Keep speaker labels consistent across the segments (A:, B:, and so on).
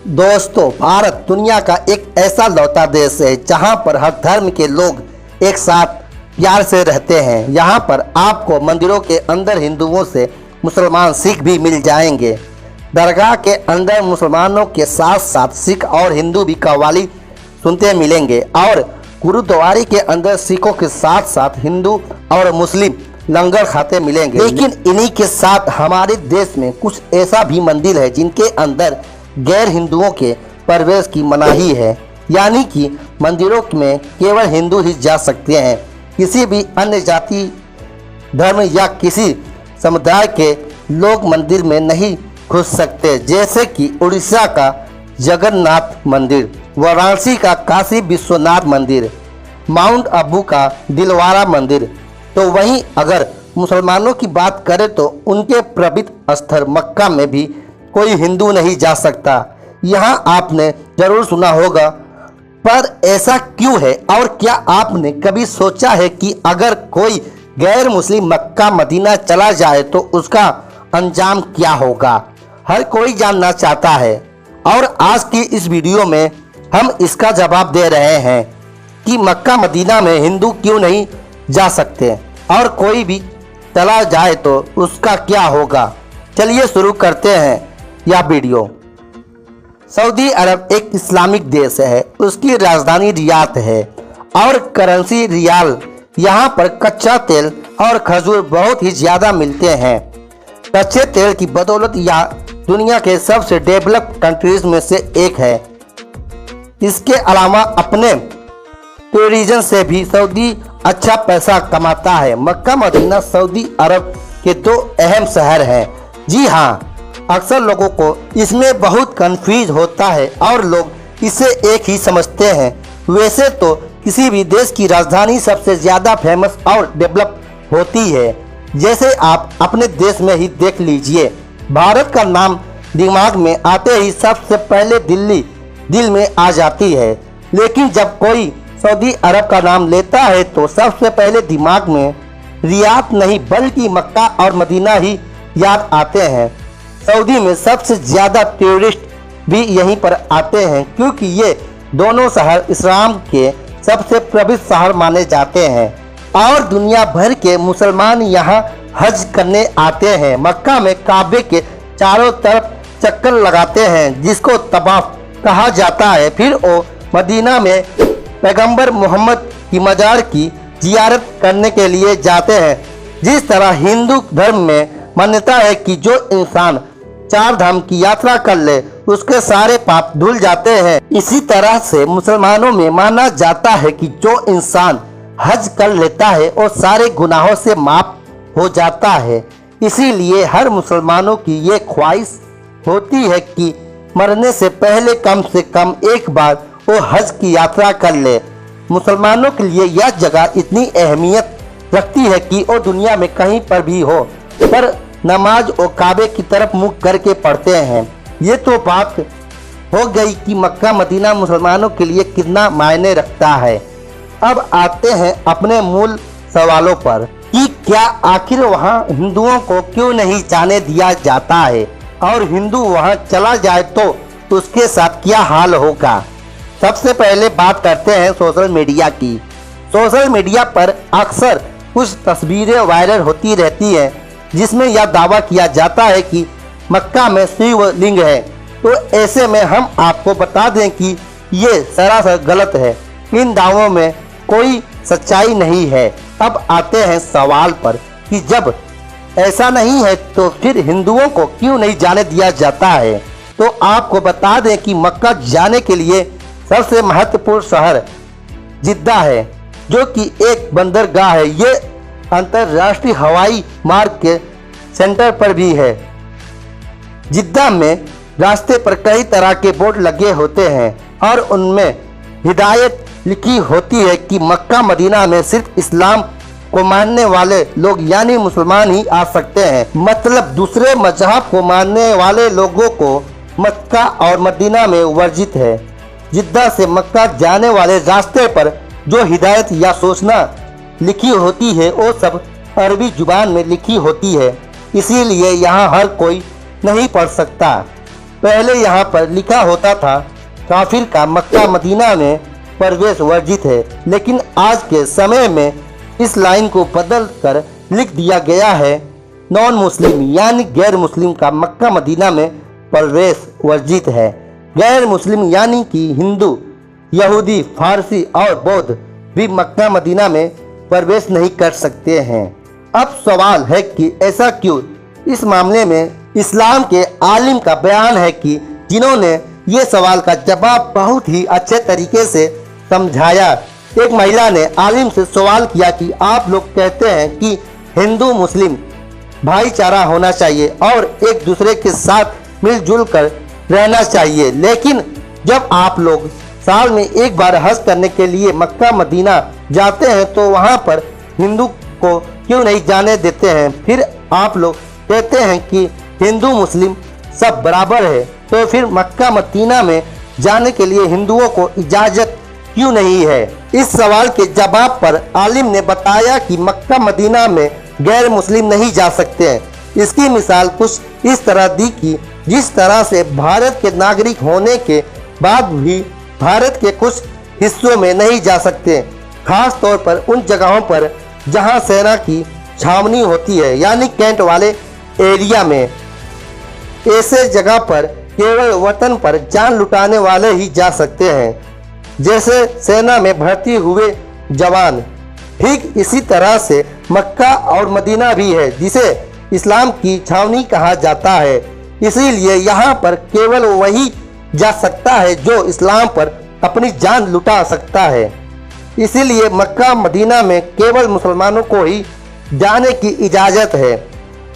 A: दोस्तों, भारत दुनिया का एक ऐसा लौता देश है जहां पर हर धर्म के लोग एक साथ प्यार से रहते हैं। यहां पर आपको मंदिरों के अंदर हिंदुओं से मुसलमान सिख भी मिल जाएंगे। दरगाह के अंदर मुसलमानों के साथ साथ सिख और हिंदू भी कव्वाली सुनते मिलेंगे और गुरुद्वारे के अंदर सिखों के साथ साथ हिंदू और मुस्लिम लंगर खाते मिलेंगे। लेकिन इन्हीं के साथ हमारे देश में कुछ ऐसा भी मंदिर है जिनके अंदर गैर हिंदुओं के प्रवेश की मनाही है, यानी कि मंदिरों में केवल हिंदू ही जा सकते हैं। किसी भी अन्य जाति, धर्म या किसी समुदाय के लोग मंदिर में नहीं घुस सकते, जैसे कि उड़ीसा का जगन्नाथ मंदिर, वाराणसी का काशी विश्वनाथ मंदिर, माउंट आबू का दिलवारा मंदिर। तो वहीं अगर मुसलमानों की बात करें तो उनके पवित्र स्थल मक्का में भी कोई हिंदू नहीं जा सकता। यहाँ आपने जरूर सुना होगा, पर ऐसा क्यों है? और क्या आपने कभी सोचा है कि अगर कोई गैर मुस्लिम मक्का मदीना चला जाए तो उसका अंजाम क्या होगा? हर कोई जानना चाहता है और आज की इस वीडियो में हम इसका जवाब दे रहे हैं कि मक्का मदीना में हिंदू क्यों नहीं जा सकते और कोई भी चला जाए तो उसका क्या होगा। चलिए शुरू करते हैं यह वीडियो। सऊदी अरब एक इस्लामिक देश है, उसकी राजधानी रियाद है और करेंसी रियाल। यहाँ पर कच्चा तेल और खजूर बहुत ही ज़्यादा मिलते हैं। कच्चे तेल की बदौलत यह दुनिया के सबसे डेवलप्ड कंट्रीज में से एक है। इसके अलावा अपने टूरिज्म से भी सऊदी अच्छा पैसा कमाता है। मक्का मदीना सऊदी अरब के दो अहम शहर हैं। जी हाँ, अक्सर लोगों को इसमें बहुत कंफ्यूज होता है और लोग इसे एक ही समझते हैं। वैसे तो किसी भी देश की राजधानी सबसे ज़्यादा फेमस और डेवलप होती है। जैसे आप अपने देश में ही देख लीजिए, भारत का नाम दिमाग में आते ही सबसे पहले दिल्ली दिल में आ जाती है। लेकिन जब कोई सऊदी अरब का नाम लेता है तो सबसे पहले दिमाग में रियाद नहीं बल्कि मक्का और मदीना ही याद आते हैं। सऊदी में सबसे ज़्यादा टूरिस्ट भी यहीं पर आते हैं क्योंकि ये दोनों शहर इस्लाम के सबसे प्रसिद्ध शहर माने जाते हैं और दुनिया भर के मुसलमान यहाँ हज करने आते हैं। मक्का में काबे के चारों तरफ चक्कर लगाते हैं जिसको तवाफ कहा जाता है। फिर वो मदीना में पैगंबर मोहम्मद की मजार की जियारत करने के लिए जाते हैं। जिस तरह हिंदू धर्म में मान्यता है कि जो इंसान 4 धाम की यात्रा कर ले उसके सारे पाप धुल जाते हैं, इसी तरह से मुसलमानों में माना जाता है कि जो इंसान हज कर लेता है वो सारे गुनाहों से माफ हो जाता है। इसीलिए हर मुसलमानों की ये ख्वाहिश होती है कि मरने से पहले कम से कम एक बार वो हज की यात्रा कर ले। मुसलमानों के लिए यह जगह इतनी अहमियत रखती है कि वो दुनिया में कहीं पर भी हो पर नमाज और काबे की तरफ मुँह करके पढ़ते हैं। ये तो बात हो गई कि मक्का मदीना मुसलमानों के लिए कितना मायने रखता है। अब आते हैं अपने मूल सवालों पर कि क्या आखिर वहाँ हिंदुओं को क्यों नहीं जाने दिया जाता है और हिंदू वहाँ चला जाए तो उसके साथ क्या हाल होगा। सबसे पहले बात करते हैं सोशल मीडिया की। सोशल मीडिया पर अक्सर कुछ तस्वीरें वायरल होती रहती हैं जिसमें यह दावा किया जाता है कि मक्का में शिवलिंग है। तो ऐसे में हम आपको बता दें कि ये सरासर गलत है। इन दावों में कोई सच्चाई नहीं है। अब आते हैं सवाल पर कि जब ऐसा नहीं है तो फिर हिंदुओं को क्यों नहीं जाने दिया जाता है। तो आपको बता दें कि मक्का जाने के लिए सबसे महत्वपूर्ण शहर जिद्दा है, जो कि एक बंदरगाह है। ये अंतर्राष्ट्रीय हवाई मार्ग के सेंटर पर भी है। जिद्दा में रास्ते पर कई तरह के बोर्ड लगे होते हैं और उनमें हिदायत लिखी होती है कि मक्का मदीना में सिर्फ इस्लाम को मानने वाले लोग यानी मुसलमान ही आ सकते हैं। मतलब दूसरे मजहब को मानने वाले लोगों को मक्का और मदीना में वर्जित है। जिद्दा से मक्का जाने वाले रास्ते पर जो हिदायत या सूचना लिखी होती है वो सब अरबी जुबान में लिखी होती है, इसीलिए यहाँ हर कोई नहीं पढ़ सकता। पहले यहाँ पर लिखा होता था काफिर का मक्का मदीना में प्रवेश वर्जित है, लेकिन आज के समय में इस लाइन को बदल कर लिख दिया गया है नॉन मुस्लिम यानी गैर मुस्लिम का मक्का मदीना में प्रवेश वर्जित है। गैर मुस्लिम यानी कि हिंदू, यहूदी, फारसी और बौद्ध भी मक्का मदीना में प्रवेश नहीं कर सकते हैं। अब सवाल है कि ऐसा क्यों? इस मामले में इस्लाम के आलिम का बयान है कि जिन्होंने ये सवाल का जवाब बहुत ही अच्छे तरीके से समझाया। एक महिला ने आलिम से सवाल किया कि आप लोग कहते हैं कि हिंदू मुस्लिम भाईचारा होना चाहिए और एक दूसरे के साथ मिलजुल कर रहना चाहिए, लेकिन जब आप लोग साल में एक बार हज करने के लिए मक्का मदीना जाते हैं तो वहाँ पर हिंदू को क्यों नहीं जाने देते हैं? फिर आप लोग कहते हैं कि हिंदू मुस्लिम सब बराबर है, तो फिर मक्का मदीना में जाने के लिए हिंदुओं को इजाज़त क्यों नहीं है? इस सवाल के जवाब पर आलिम ने बताया कि मक्का मदीना में गैर मुस्लिम नहीं जा सकते हैं। इसकी मिसाल कुछ इस तरह दी कि जिस तरह से भारत के नागरिक होने के बाद भी भारत के कुछ हिस्सों में नहीं जा सकते, खास तौर पर उन जगहों पर जहां सेना की छावनी होती है यानी कैंट वाले एरिया में। ऐसे जगह पर केवल वतन पर जान लुटाने वाले ही जा सकते हैं, जैसे सेना में भर्ती हुए जवान। ठीक इसी तरह से मक्का और मदीना भी है, जिसे इस्लाम की छावनी कहा जाता है। इसीलिए यहाँ पर केवल वही जा सकता है जो इस्लाम पर अपनी जान लुटा सकता है। इसीलिए मक्का मदीना में केवल मुसलमानों को ही जाने की इजाज़त है।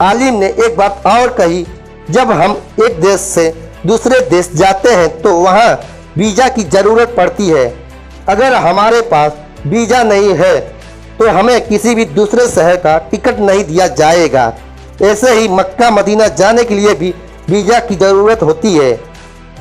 A: आलिम ने एक बात और कही, जब हम एक देश से दूसरे देश जाते हैं तो वहाँ वीज़ा की ज़रूरत पड़ती है। अगर हमारे पास वीज़ा नहीं है तो हमें किसी भी दूसरे शहर का टिकट नहीं दिया जाएगा। ऐसे ही मक्का मदीना जाने के लिए भी वीज़ा की ज़रूरत होती है।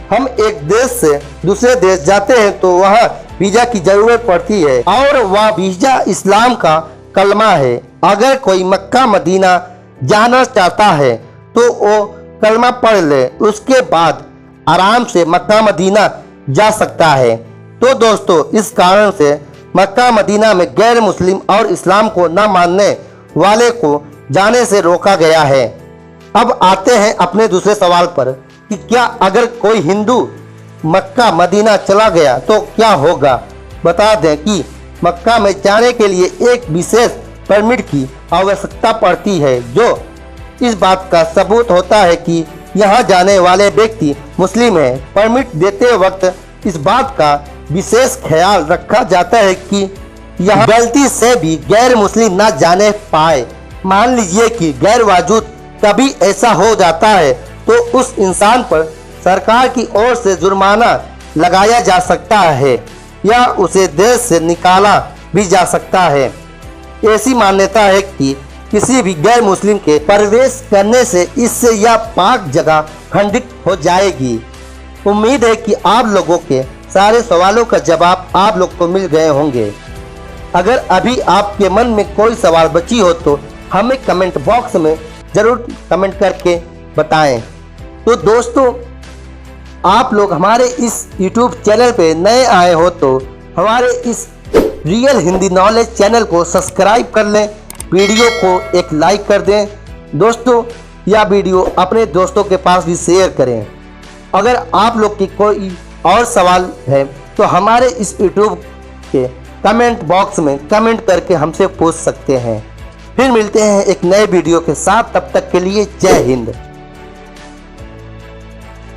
A: हम एक देश से दूसरे देश जाते हैं तो वहाँ वीज़ा की ज़रूरत पड़ती है और वह वीज़ा इस्लाम का कलमा है। अगर कोई मक्का मदीना जाना चाहता है तो वो कलमा पढ़ ले, उसके बाद आराम से मक्का मदीना जा सकता है। तो दोस्तों, इस कारण से मक्का मदीना में गैर मुस्लिम और इस्लाम को न मानने वाले को जाने से रोका गया है। अब आते हैं अपने दूसरे सवाल पर कि क्या अगर कोई हिंदू मक्का मदीना चला गया तो क्या होगा। बता दें कि मक्का में जाने के लिए एक विशेष परमिट की आवश्यकता पड़ती है, जो इस बात का सबूत होता है कि यहाँ जाने वाले व्यक्ति मुस्लिम है। परमिट देते वक्त इस बात का विशेष ख्याल रखा जाता है कि यहाँ गलती से भी गैर मुस्लिम ना जाने पाए। मान लीजिए कि गैर वाजूद कभी ऐसा हो जाता है तो उस इंसान पर सरकार की ओर से जुर्माना लगाया जा सकता है या उसे देश से निकाला भी जा सकता है। ऐसी मान्यता है कि किसी भी गैर मुस्लिम के प्रवेश करने से इससे यह पाक जगह खंडित हो जाएगी। उम्मीद है कि आप लोगों के सारे सवालों का जवाब आप लोग को मिल गए होंगे। अगर अभी आपके मन में कोई सवाल बची हो तो हमें कमेंट बॉक्स में ज़रूर कमेंट करके बताएं। तो दोस्तों, आप लोग हमारे इस YouTube चैनल पे नए आए हो तो हमारे इस रियल हिंदी नॉलेज चैनल को सब्सक्राइब कर लें, वीडियो को एक लाइक कर दें। दोस्तों, यह वीडियो अपने दोस्तों के पास भी शेयर करें। अगर आप लोग की कोई और सवाल है तो हमारे इस YouTube के कमेंट बॉक्स में कमेंट करके हमसे पूछ सकते हैं। फिर मिलते हैं एक नए वीडियो के साथ, तब तक के लिए जय हिंद।